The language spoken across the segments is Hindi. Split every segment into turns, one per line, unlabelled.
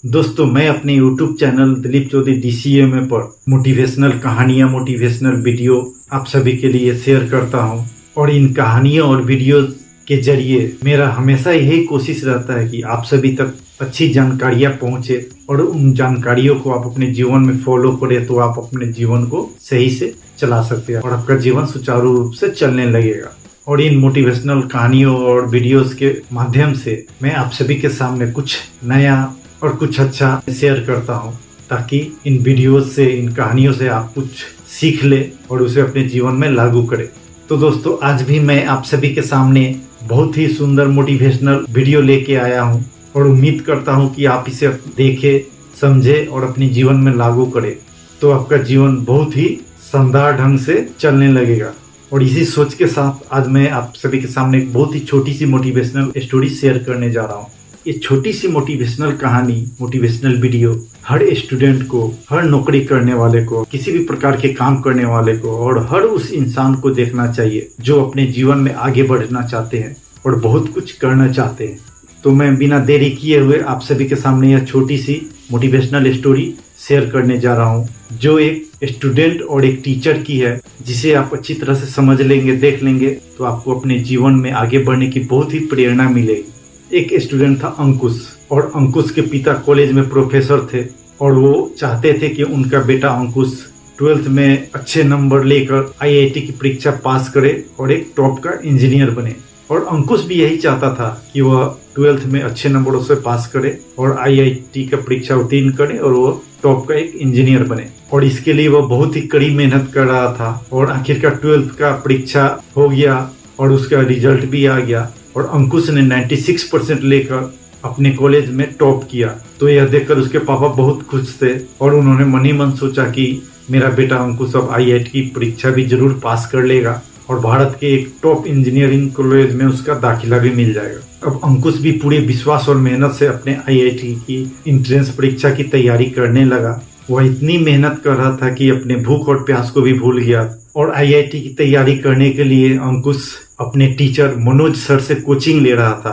दोस्तों, मैं अपने YouTube channel Dilip Chaudhary DCMA पर मोटिवेशनल कहानियाँ, मोटिवेशनल वीडियो आप सभी के लिए शेयर करता हूँ। और इन कहानियों और वीडियो के जरिए मेरा हमेशा यही कोशिश रहता है कि आप सभी तक अच्छी जानकारियाँ पहुँचे और उन जानकारियों को आप अपने जीवन में फॉलो करें तो आप अपने जीवन को सही से चला सकते हैं और आपका जीवन सुचारू रूप से चलने लगेगा। और इन मोटिवेशनल कहानियों और वीडियोस के माध्यम से मैं आप सभी के सामने कुछ नया और कुछ अच्छा शेयर करता हूं, ताकि इन वीडियोस से, इन कहानियों से आप कुछ सीख ले और उसे अपने जीवन में लागू करें। तो दोस्तों, आज भी मैं आप सभी के सामने बहुत ही सुंदर मोटिवेशनल वीडियो लेके आया हूं और उम्मीद करता हूं कि आप इसे देखें, समझे और अपने जीवन में लागू करें तो आपका जीवन बहुत ही शानदार ढंग से चलने लगेगा। और इसी सोच के साथ आज मैं आप सभी के सामने एक बहुत ही छोटी सी मोटिवेशनल स्टोरी शेयर करने जा रहा हूँ। ये छोटी सी मोटिवेशनल कहानी, मोटिवेशनल वीडियो हर स्टूडेंट को, हर नौकरी करने वाले को, किसी भी प्रकार के काम करने वाले को और हर उस इंसान को देखना चाहिए जो अपने जीवन में आगे बढ़ना चाहते हैं और बहुत कुछ करना चाहते हैं। तो मैं बिना देरी किए हुए आप सभी के सामने यह छोटी सी मोटिवेशनल स्टोरी शेयर करने जा रहा हूँ, जो एक स्टूडेंट और एक टीचर की है, जिसे आप अच्छी तरह से समझ लेंगे, देख लेंगे तो आपको अपने जीवन में आगे बढ़ने की बहुत ही प्रेरणा मिलेगी। एक स्टूडेंट था अंकुश, और अंकुश के पिता कॉलेज में प्रोफेसर थे और वो चाहते थे कि उनका बेटा अंकुश 12th में अच्छे नंबर लेकर IIT की परीक्षा पास करे और एक टॉप का इंजीनियर बने। और अंकुश भी यही चाहता था कि वह 12th में अच्छे नंबरों से पास करे और IIT का परीक्षा उत्तीर्ण करे और वो टॉप का एक इंजीनियर बने। और इसके लिए वह बहुत ही कड़ी मेहनत कर रहा था और आखिरकार 12th का परीक्षा हो गया और उसका रिजल्ट भी आ गया और अंकुश ने 96% लेकर अपने कॉलेज में टॉप किया। तो यह देखकर उसके पापा बहुत खुश थे और उन्होंने मन ही मन सोचा कि मेरा बेटा अंकुश अब IIT की परीक्षा भी जरूर पास कर लेगा और भारत के एक टॉप इंजीनियरिंग कॉलेज में उसका दाखिला भी मिल जाएगा। अब अंकुश भी पूरे विश्वास और मेहनत से अपने IIT की एंट्रेंस परीक्षा की तैयारी करने लगा। वह इतनी मेहनत कर रहा था कि अपने भूख और प्यास को भी भूल गया। और IIT की तैयारी करने के लिए अंकुश अपने टीचर मनोज सर से कोचिंग ले रहा था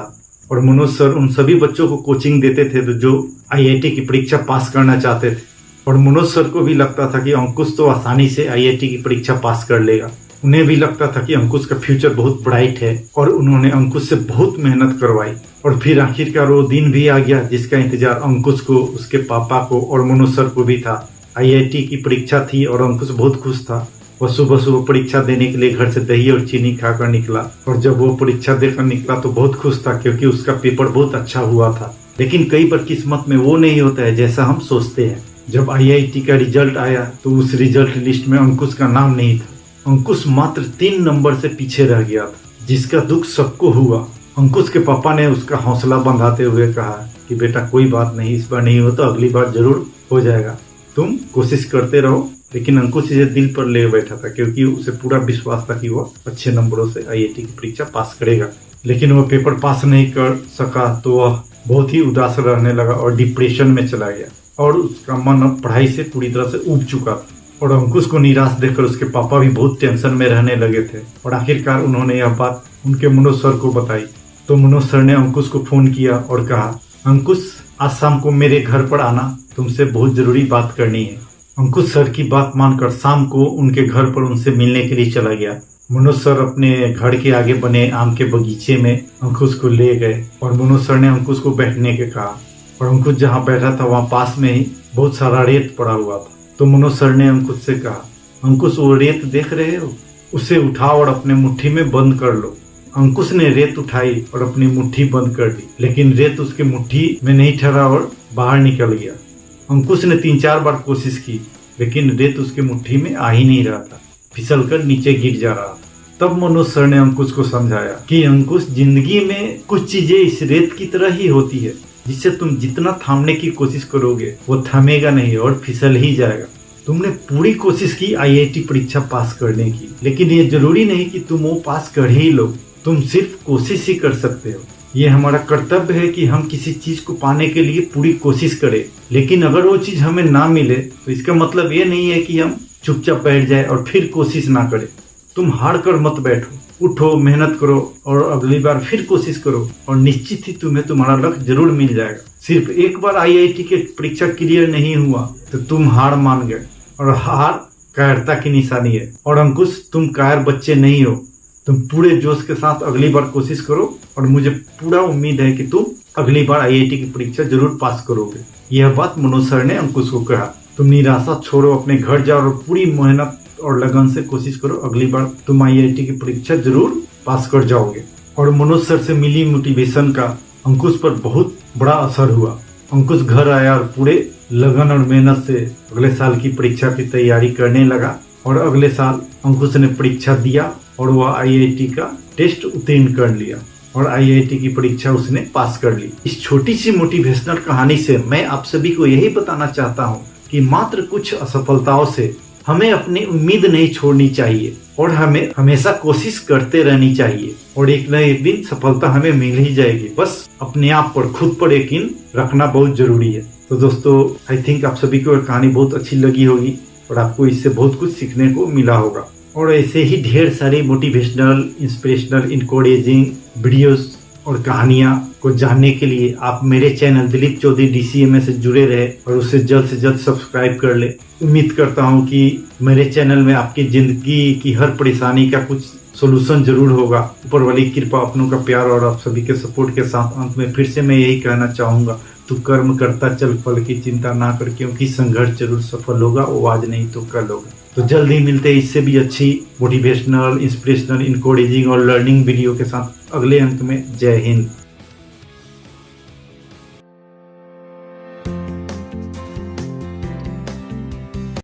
और मनोज सर उन सभी बच्चों को कोचिंग देते थे तो जो IIT की परीक्षा पास करना चाहते थे। और मनोज सर को भी लगता था कि अंकुश तो आसानी से IIT की परीक्षा पास कर लेगा। उन्हें भी लगता था कि अंकुश का फ्यूचर बहुत ब्राइट है और उन्होंने अंकुश से बहुत मेहनत करवाई। और फिर आखिरकार वो दिन भी आ गया जिसका इंतजार अंकुश को, उसके पापा को और मनोज सर को भी था। IIT की परीक्षा थी और अंकुश बहुत खुश था। वह सुबह सुबह परीक्षा देने के लिए घर से दही और चीनी खाकर निकला और जब वो परीक्षा देकर निकला तो बहुत खुश था क्योंकि उसका पेपर बहुत अच्छा हुआ था। लेकिन कई बार किस्मत में वो नहीं होता है जैसा हम सोचते हैं। जब IIT का रिजल्ट आया तो उस रिजल्ट लिस्ट में अंकुश का नाम नहीं था। अंकुश मात्र 3 नंबर से पीछे रह गया था, जिसका दुख सबको हुआ। अंकुश के पापा ने उसका हौसला बंधाते हुए कहा कि बेटा कोई बात नहीं, इस बार नहीं हो तो अगली बार जरूर हो जाएगा, तुम कोशिश करते रहो। लेकिन अंकुश इसे दिल पर ले बैठा था क्योंकि उसे पूरा विश्वास था कि वह अच्छे नंबरों से IIT की परीक्षा पास करेगा। लेकिन वह पेपर पास नहीं कर सका तो वह बहुत ही उदास रहने लगा और डिप्रेशन में चला गया और उसका मन अब पढ़ाई से पूरी तरह से ऊब चुका था। और अंकुश को निराश देखकर उसके पापा भी बहुत टेंशन में रहने लगे थे और आखिरकार उन्होंने यह बात उनके मनोज सर को बताई। तो मनोज सर ने अंकुश को फोन किया और कहा, अंकुश आज शाम को मेरे घर पर आना, तुमसे बहुत जरूरी बात करनी है। अंकुश सर की बात मानकर शाम को उनके घर पर उनसे मिलने के लिए चला गया। मनोज सर अपने घर के आगे बने आम के बगीचे में अंकुश को ले गए और मनोज सर ने अंकुश को बैठने के कहा। और अंकुश जहाँ बैठा था वहाँ पास में ही बहुत सारा रेत पड़ा हुआ था। तो मनोज सर ने अंकुश से कहा, अंकुश वो रेत देख रहे हो, उसे उठाओ और अपने मुट्ठी में बंद कर लो। अंकुश ने रेत उठाई और अपनी मुट्ठी बंद कर दी, लेकिन रेत उसके मुट्ठी में नहीं ठहरा और बाहर निकल गया। अंकुश ने 3-4 बार कोशिश की लेकिन रेत उसके मुट्ठी में आ ही नहीं रहा था, फिसल कर नीचे गिर जा रहा था। तब मनोज सर ने अंकुश को समझाया कि अंकुश, जिंदगी में कुछ चीजें इस रेत की तरह ही होती है, जिससे तुम जितना थामने की कोशिश करोगे वो थमेगा नहीं और फिसल ही जाएगा। तुमने पूरी कोशिश की IIT परीक्षा पास करने की, लेकिन ये जरूरी नहीं कि तुम वो पास कर ही लो, तुम सिर्फ कोशिश ही कर सकते हो। ये हमारा कर्तव्य है कि हम किसी चीज को पाने के लिए पूरी कोशिश करें, लेकिन अगर वो चीज हमें ना मिले तो इसका मतलब ये नहीं है कि हम चुपचाप बैठ जाए और फिर कोशिश ना करें। तुम हार कर मत बैठो, उठो, मेहनत करो और अगली बार फिर कोशिश करो और निश्चित ही तुम्हें तुम्हारा लक्ष्य जरूर मिल जाएगा। सिर्फ एक बार आईआईटी की परीक्षा क्लियर नहीं हुआ तो तुम हार मान गए, और हार कायरता की निशानी है। और अंकुश, तुम कायर बच्चे नहीं हो, तुम पूरे जोश के साथ अगली बार कोशिश करो, और मुझे पूरा उम्मीद है कि तुम अगली बार आईआईटी की परीक्षा जरूर पास करोगे। यह बात मनोज सर ने अंकुश को कहा। तुम निराशा छोड़ो, अपने घर जाओ और पूरी मेहनत और लगन से कोशिश करो, अगली बार तुम आईआईटी की परीक्षा जरूर पास कर जाओगे। और मनोज सर से मिली मोटिवेशन का अंकुश पर बहुत बड़ा असर हुआ। अंकुश घर आया और पूरे लगन और मेहनत से अगले साल की परीक्षा की तैयारी करने लगा, और अगले साल अंकुश ने परीक्षा दिया और वह आईआईटी का टेस्ट उत्तीर्ण कर लिया, और आईआईटी की परीक्षा उसने पास कर ली। इस छोटी सी मोटिवेशनल कहानी से मैं आप सभी को यही बताना चाहता हूँ कि मात्र कुछ असफलताओं से हमें अपनी उम्मीद नहीं छोड़नी चाहिए, और हमें हमेशा कोशिश करते रहनी चाहिए, और एक न एक दिन सफलता हमें मिल ही जाएगी। बस अपने आप पर, खुद पर यकीन रखना बहुत जरूरी है। तो दोस्तों, आई थिंक आप सभी को यह कहानी बहुत अच्छी लगी होगी, और आपको इससे बहुत कुछ सीखने को मिला होगा। और ऐसे ही ढेर सारी मोटिवेशनल, इंस्पिरेशनल, इनकरेजिंग वीडियोस और कहानियां को जानने के लिए आप मेरे चैनल दिलीप चौधरी DCMA से जुड़े रहे, और उसे जल्द से जल्द सब्सक्राइब कर ले। उम्मीद करता हूं कि मेरे चैनल में आपकी जिंदगी की हर परेशानी का कुछ सोल्यूशन जरूर होगा। ऊपर वाली कृपा, अपनों का प्यार और आप सभी के सपोर्ट के साथ अंत में फिर से मैं यही कहना चाहूंगा, तू कर्म करता चल, फल की चिंता ना कर, क्योंकि संघर्ष जरूर सफल होगा, वो आज नहीं तो कल होगा। तो जल्द ही मिलते हैं इससे भी अच्छी मोटिवेशनल, इंस्पिरेशनल, इनकरेजिंग और लर्निंग वीडियो के साथ अगले अंक में। जय हिंद।